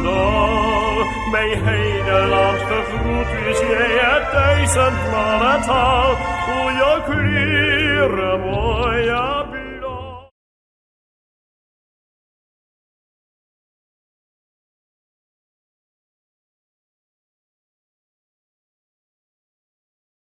dal. Bij heideland gegroet is jij het duizendmaal het haal. O, je kleuren mooie